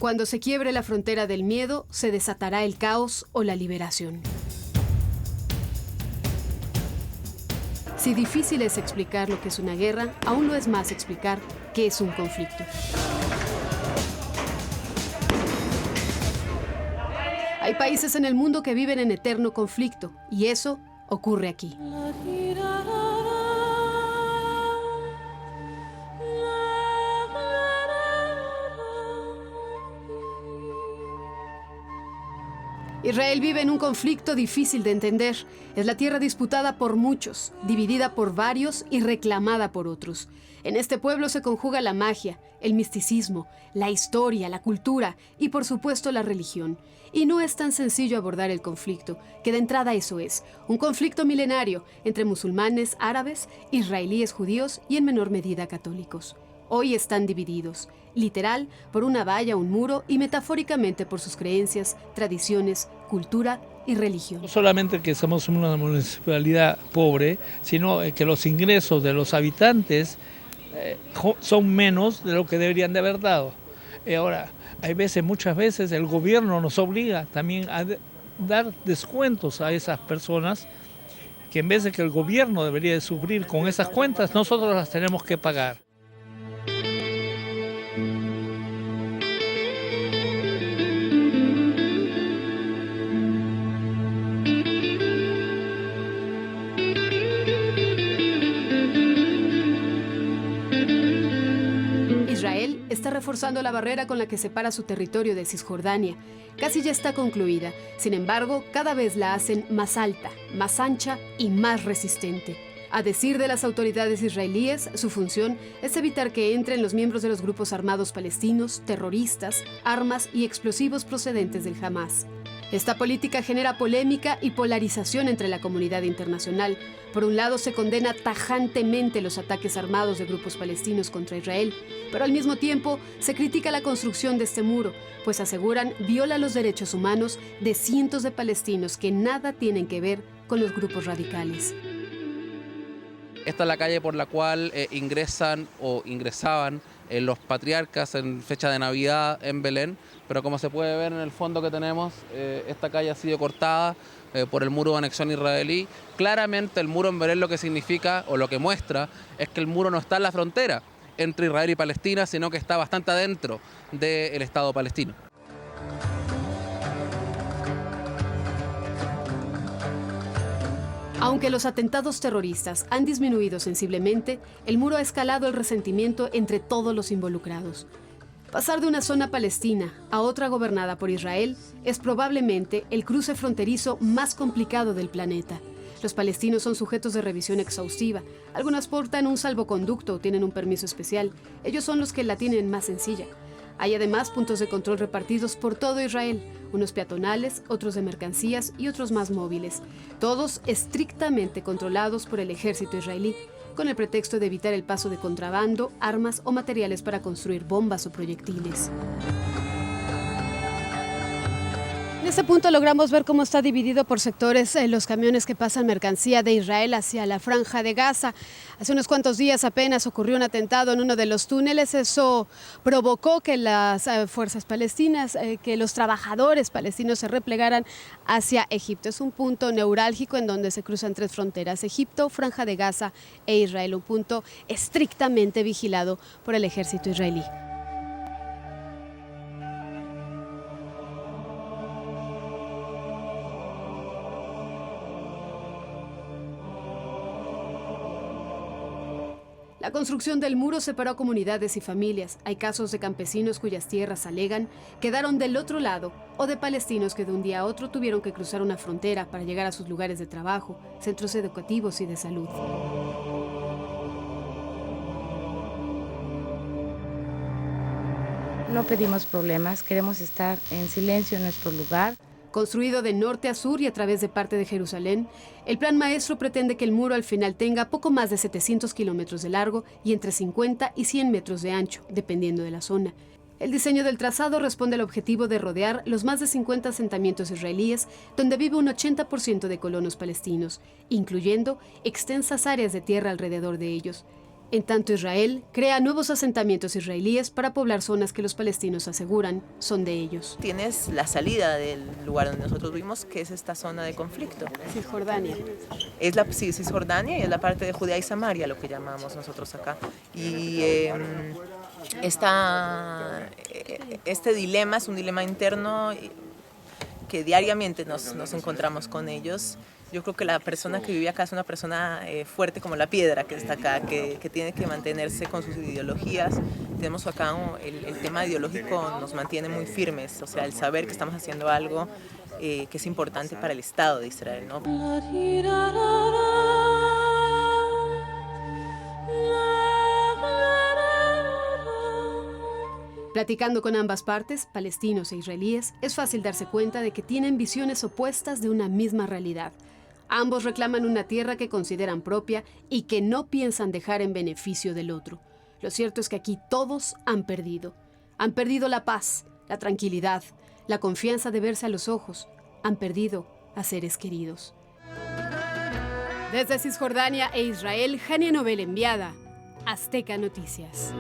Cuando se quiebre la frontera del miedo, se desatará el caos o la liberación. Si difícil es explicar lo que es una guerra, aún lo es más explicar qué es un conflicto. Hay países en el mundo que viven en eterno conflicto, y eso ocurre aquí. Israel vive en un conflicto difícil de entender. Es la tierra disputada por muchos, dividida por varios y reclamada por otros. En este pueblo se conjuga la magia, el misticismo, la historia, la cultura y por supuesto la religión. Y no es tan sencillo abordar el conflicto, que de entrada eso es, un conflicto milenario entre musulmanes, árabes, israelíes judíos y en menor medida católicos. Hoy están divididos, literal por una valla, un muro y metafóricamente por sus creencias, tradiciones, cultura y religión. No solamente que somos una municipalidad pobre, sino que los ingresos de los habitantes son menos de lo que deberían de haber dado. Ahora, muchas veces el gobierno nos obliga también a dar descuentos a esas personas que en vez de que el gobierno debería de sufrir con esas cuentas, nosotros las tenemos que pagar. Israel está reforzando la barrera con la que separa su territorio de Cisjordania. Casi ya está concluida. Sin embargo, cada vez la hacen más alta, más ancha y más resistente. A decir de las autoridades israelíes, su función es evitar que entren los miembros de los grupos armados palestinos, terroristas, armas y explosivos procedentes del Hamas. Esta política genera polémica y polarización entre la comunidad internacional. Por un lado, se condena tajantemente los ataques armados de grupos palestinos contra Israel, pero al mismo tiempo se critica la construcción de este muro, pues aseguran viola los derechos humanos de cientos de palestinos que nada tienen que ver con los grupos radicales. Esta es la calle por la cual ingresaban los patriarcas en fecha de Navidad en Belén, pero como se puede ver en el fondo que tenemos, esta calle ha sido cortada por el muro de anexión israelí. Claramente el muro en Belén lo que significa o lo que muestra es que el muro no está en la frontera entre Israel y Palestina, sino que está bastante adentro del Estado palestino. Aunque los atentados terroristas han disminuido sensiblemente, el muro ha escalado el resentimiento entre todos los involucrados. Pasar de una zona palestina a otra gobernada por Israel es probablemente el cruce fronterizo más complicado del planeta. Los palestinos son sujetos de revisión exhaustiva. Algunos portan un salvoconducto o tienen un permiso especial. Ellos son los que la tienen más sencilla. Hay además puntos de control repartidos por todo Israel, unos peatonales, otros de mercancías y otros más móviles, todos estrictamente controlados por el ejército israelí, con el pretexto de evitar el paso de contrabando, armas o materiales para construir bombas o proyectiles. En este punto logramos ver cómo está dividido por sectores los camiones que pasan mercancía de Israel hacia la Franja de Gaza. Hace unos cuantos días apenas ocurrió un atentado en uno de los túneles. Eso provocó que las fuerzas palestinas, que los trabajadores palestinos se replegaran hacia Egipto. Es un punto neurálgico en donde se cruzan tres fronteras: Egipto, Franja de Gaza e Israel, un punto estrictamente vigilado por el ejército israelí. La construcción del muro separó a comunidades y familias. Hay casos de campesinos cuyas tierras, alegan, quedaron del otro lado, o de palestinos que de un día a otro tuvieron que cruzar una frontera para llegar a sus lugares de trabajo, centros educativos y de salud. No pedimos problemas, queremos estar en silencio en nuestro lugar. Construido de norte a sur y a través de parte de Jerusalén, el plan maestro pretende que el muro al final tenga poco más de 700 kilómetros de largo y entre 50 y 100 metros de ancho, dependiendo de la zona. El diseño del trazado responde al objetivo de rodear los más de 50 asentamientos israelíes, donde vive un 80% de colonos palestinos, incluyendo extensas áreas de tierra alrededor de ellos. En tanto, Israel crea nuevos asentamientos israelíes para poblar zonas que los palestinos aseguran son de ellos. Tienes la salida del lugar donde nosotros vivimos, que es esta zona de conflicto. Cisjordania. Sí, Cisjordania, y es la parte de Judea y Samaria, lo que llamamos nosotros acá. Y este dilema es un dilema interno que diariamente nos encontramos con ellos. Yo creo que la persona que vive acá es una persona fuerte como la piedra que está acá, que tiene que mantenerse con sus ideologías. Tenemos acá el tema ideológico nos mantiene muy firmes, o sea, el saber que estamos haciendo algo que es importante para el Estado de Israel, ¿no? Platicando con ambas partes, palestinos e israelíes, es fácil darse cuenta de que tienen visiones opuestas de una misma realidad. Ambos reclaman una tierra que consideran propia y que no piensan dejar en beneficio del otro. Lo cierto es que aquí todos han perdido. Han perdido la paz, la tranquilidad, la confianza de verse a los ojos. Han perdido a seres queridos. Desde Cisjordania e Israel, Jania Novel enviada, Azteca Noticias.